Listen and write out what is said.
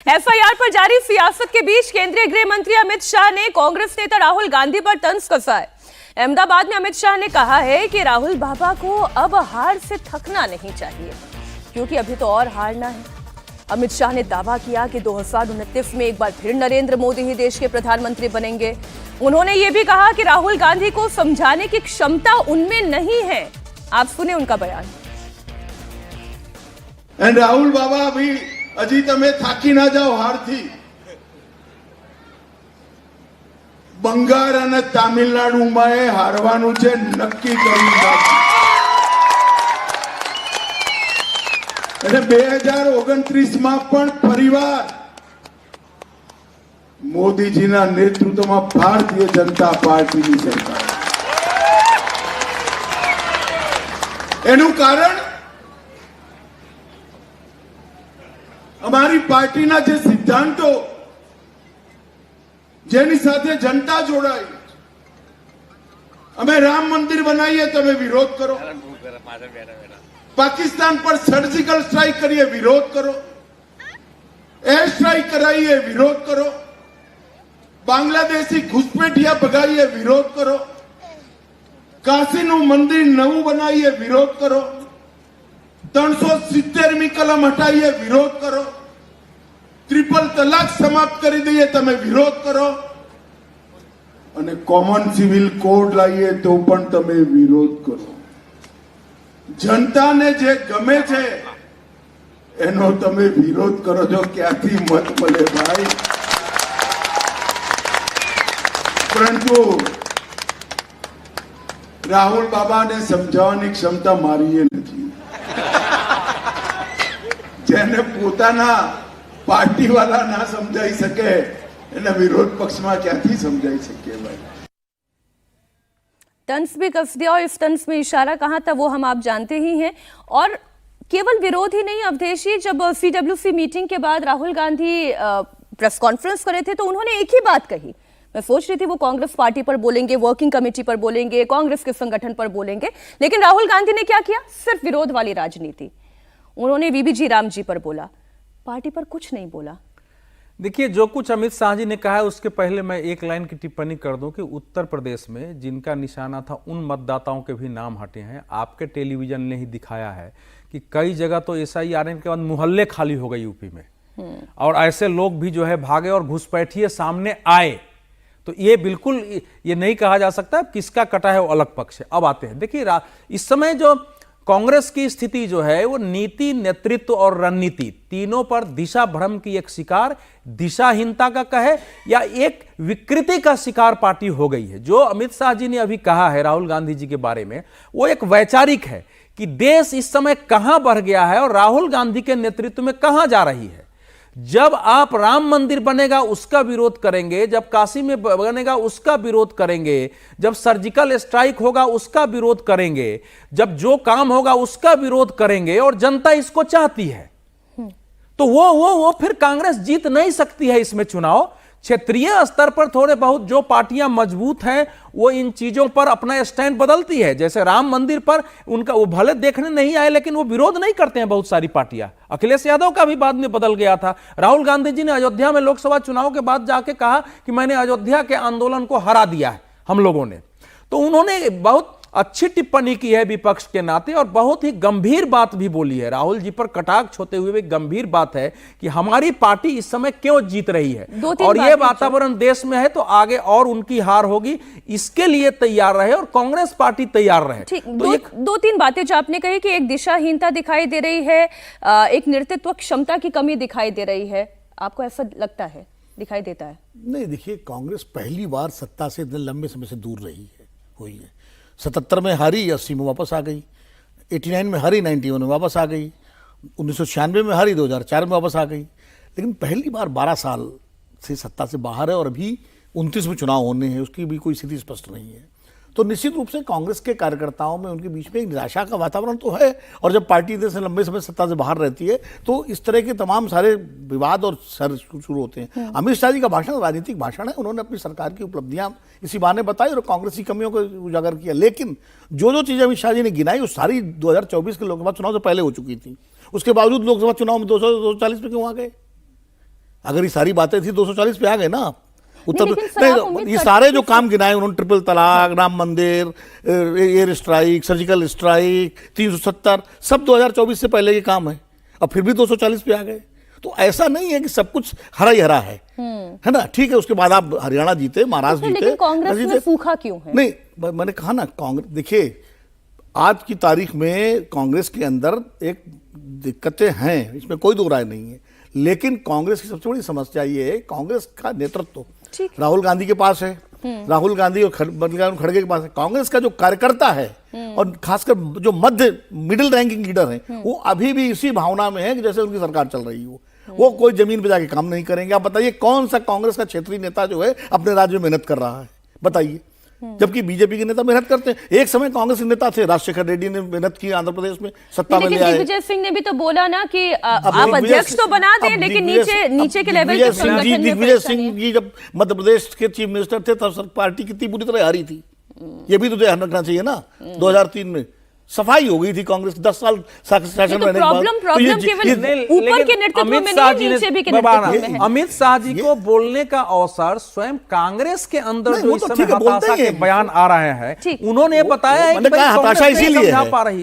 FIR पर जारी सियासत के बीच केंद्रीय गृह मंत्री अमित शाह ने कांग्रेस नेता राहुल गांधी पर तंज कसा है। अहमदाबाद में अमित शाह ने कहा है कि राहुल बाबा को अब हार से थकना नहीं चाहिए, क्योंकि अभी तो और हारना है। अमित शाह ने दावा किया कि 2029 में एक बार फिर नरेंद्र मोदी ही देश के प्रधानमंत्री बनेंगे। उन्होंने ये भी कहा कि राहुल गांधी को समझाने की क्षमता उनमें नहीं है। आप सुने उनका बयान। राहुल बाबा अभी हजी तमे थाकी ना जाओ हारथी। બંગાળ અને તામિલનાડુમાં હારવાનું છે નક્કી કરી નાખ્યું। અને 2029માં પણ ફરીવાર મોદીજીના નેતૃત્વમાં ભારતીય જનતા પાર્ટીની સરકાર। એનું કારણ અમારી પાર્ટીના જે સિદ્ધાંતો જેની સાથે जनता જોડાઈ। અમે રામ મંદિર બનાવીએ તમે વિરોધ કરો, પાકિસ્તાન પર સર્જિકલ સ્ટ્રાઇક કરીએ વિરોધ કરો, એર સ્ટ્રાઇક કરાવીએ વિરોધ કરો, બાંગ્લાદેશી ઘુસપેઠિયા ભગાવીએ વિરોધ કરો, કાશીનું મંદિર નવું બનાવીએ વિરોધ કરો, 370મી કલમ હટાવીએ વિરોધ કરો, ट्रिपल तलाक समाप्त કરી દઈએ તમે વિરોધ કરો, અને કોમન સિવિલ કોડ લાવીએ તો પણ તમે વિરોધ કરો। જનતાને જે ગમે છે એનો તમે વિરોધ કરો છો, ક્યાંથી મત મળે ભાઈ। પરંતુ રાહુલ બાબાને સમજાવવાની ક્ષમતા મારી એ નથી। જેને પોતાના पार्टी वाला ना समझाई सके एना विरोध पक्ष में क्याथी समझाई सके भाई। तंस भी कस दिया और इस तंस में इशारा कहाँ था वो हम आप जानते ही हैं। और केवल विरोध ही नहीं अवधेश जी, जब सीडब्ल्यूसी मीटिंग के बाद राहुल गांधी प्रेस कॉन्फ्रेंस करे थे तो उन्होंने एक ही बात कही। मैं सोच रही थी वो कांग्रेस पार्टी पर बोलेंगे, वर्किंग कमेटी पर बोलेंगे, कांग्रेस के संगठन पर बोलेंगे, लेकिन राहुल गांधी ने क्या किया? सिर्फ विरोध वाली राजनीति। उन्होंने वीबीजी राम जी पर बोला, पार्टी पर कुछ नहीं बोला। देखिए, जो कुछ अमित शाह जी ने कहा है उसके पहले मैं एक लाइन की टिप्पणी कर दूं कि उत्तर प्रदेश में जिनका निशाना था उन मतदाताओं के भी नाम हटे हैं। आपके टेलीविजन ने ही दिखाया है कि कई जगह तो एसआईआर के बाद मोहल्ले खाली हो गए यूपी में, और ऐसे लोग भी जो है भागे और घुसपैठिए सामने आए। तो ये बिल्कुल ये नहीं कहा जा सकता किसका कटा है वो अलग पक्ष है। अब आते हैं, देखिए इस समय जो कांग्रेस की स्थिति जो है वो नीति, नेतृत्व और रणनीति तीनों पर दिशा भ्रम की एक शिकार, दिशाहीनता का कहे या एक विकृति का शिकार पार्टी हो गई है। जो अमित शाह जी ने अभी कहा है राहुल गांधी जी के बारे में, वो एक वैचारिक है कि देश इस समय कहां बढ़ गया है और राहुल गांधी के नेतृत्व में कहां जा रही है। जब आप राम मंदिर बनेगा उसका विरोध करेंगे, जब काशी में बनेगा उसका विरोध करेंगे, जब सर्जिकल स्ट्राइक होगा उसका विरोध करेंगे, जब जो काम होगा उसका विरोध करेंगे, और जनता इसको चाहती है, तो वो फिर कांग्रेस जीत नहीं सकती है इसमें चुनाव। क्षेत्रीय स्तर पर थोड़े बहुत जो पार्टियां मजबूत हैं वो इन चीजों पर अपना स्टैंड बदलती है। जैसे राम मंदिर पर उनका वो भले देखने नहीं आए लेकिन वो विरोध नहीं करते हैं बहुत सारी पार्टियां। अखिलेश यादव का भी बाद में बदल गया था। राहुल गांधी जी ने अयोध्या में लोकसभा चुनाव के बाद जाके कहा कि मैंने अयोध्या के आंदोलन को हरा दिया है हम लोगों ने। तो उन्होंने बहुत अच्छी टिप्पणी की है विपक्ष के नाते, और बहुत ही गंभीर बात भी बोली है। राहुल जी पर कटाक्ष होते हुए एक गंभीर बात है कि हमारी पार्टी इस समय क्यों जीत रही है, और ये वातावरण देश में है तो आगे और उनकी हार होगी, इसके लिए तैयार रहे और कांग्रेस पार्टी तैयार रहे। तो दो तीन बातें जो आपने कही कि एक दिशाहीनता दिखाई दे रही है, एक नेतृत्व क्षमता की कमी दिखाई दे रही है, आपको ऐसा लगता है, दिखाई देता है? नहीं, देखिए, कांग्रेस पहली बार सत्ता से इतने लंबे समय से दूर रही है, हुई है। 77 में हारी, 80 में वापस आ गई, 89 में हारी, 91 में वापस आ गई, 1996 में हारी, 2004 में वापस आ गई। लेकिन पहली बार 12 साल से सत्ता से बाहर है और अभी 29 में चुनाव होने हैं, उसकी भी कोई स्थिति स्पष्ट नहीं है। तो निश्चित रूप से कांग्रेस के कार्यकर्ताओं में, उनके बीच में एक निराशा का वातावरण तो है। और जब पार्टी से लंबे समय सत्ता से बाहर रहती है तो इस तरह के तमाम सारे विवाद और सर शुरू होते हैं। अमित शाह जी का भाषण राजनीतिक भाषण है, उन्होंने अपनी सरकार की उपलब्धियां इसी बहाने बताई और कांग्रेस की कमियों को उजागर किया। लेकिन जो चीजें अमित शाह जी ने गिनाई वो सारी 2024 के लोकसभा चुनाव से पहले हो चुकी थी। उसके बावजूद लोकसभा चुनाव में 240 पे क्यों आ गए? अगर ये सारी बातें थी 240 पे आ गए ना आप। उत्तर लेकिन सर, आप उम्मीद नहीं, ये करते सारे हैं जो कि काम गिनाए उन्होंने, ट्रिपल तलाक, राम मंदिर, एयर स्ट्राइक, सर्जिकल स्ट्राइक, 370, सब 2024 से पहले के काम है, अब फिर भी 240 पे आ गए। तो ऐसा नहीं है कि सब कुछ हरा ही हरा है ना। ठीक है, उसके बाद आप हरियाणा जीते, महाराष्ट्र जीते, लेकिन कांग्रेस में जीते। सूखा क्यों है? नहीं, मैंने कहा ना, कांग्रेस देखिए आज की तारीख में कांग्रेस के अंदर एक दिक्कतें हैं, इसमें कोई दो राय नहीं है, लेकिन कांग्रेस की सबसे बड़ी समस्या ये है, कांग्रेस का नेतृत्व ठीक। राहुल गांधी के पास है, राहुल गांधी और मल्लिकार्जुन खड़गे के पास है। कांग्रेस का जो कार्यकर्ता है और खासकर जो मिडिल रैंकिंग लीडर है, वो अभी भी इसी भावना में है कि जैसे उनकी सरकार चल रही हो, वो कोई जमीन पे जाके काम नहीं करेंगे। आप बताइए कौन सा कांग्रेस का क्षेत्रीय नेता जो है अपने राज्य में मेहनत कर रहा है, बताइए। जबकि बीजेपी के नेता मेहनत करते हैं। एक समय कांग्रेस के नेता थे, राजशेखर रेड्डी ने मेहनत की, आंध्र प्रदेश में सत्ता में ले लेकिन आए। दिग्विजय सिंह ने भी तो बोला ना कि आप दिग्विजय अध्यक्ष तो बना सिंह- दें, अब लेकिन दिग्विजय- नीचे के लेवल दिग्विजय के सिंह जी- संगठन में दिग्विजय परेशानी सिंह है। जी जब मध्य प्रदेश के चीफ मिनिस्टर थे तब पार्टी कितनी बुरी तरह हारी थी, ये भी तो ध्यान रखना चाहिए ना। 2003 में सफाई हो गई थी कांग्रेस, 10 साल शासन ये तो रहने के बाद। प्रॉब्लम केवल ऊपर के नेतृत्व में नहीं है, नीचे भी के नेतृत्व में है। अमित शाह जी को बोलने का अवसर स्वयं कांग्रेस के अंदर नहीं, जो वो इस तो समय ठीक है, बोलते हताशा ही के हैं। बयान आ रहे हैं, ठीक। उन्होंने बताया है कि मैंने भाई कहा कांग्रेस हताशा नहीं इसीलिए समझा है। पा रही है।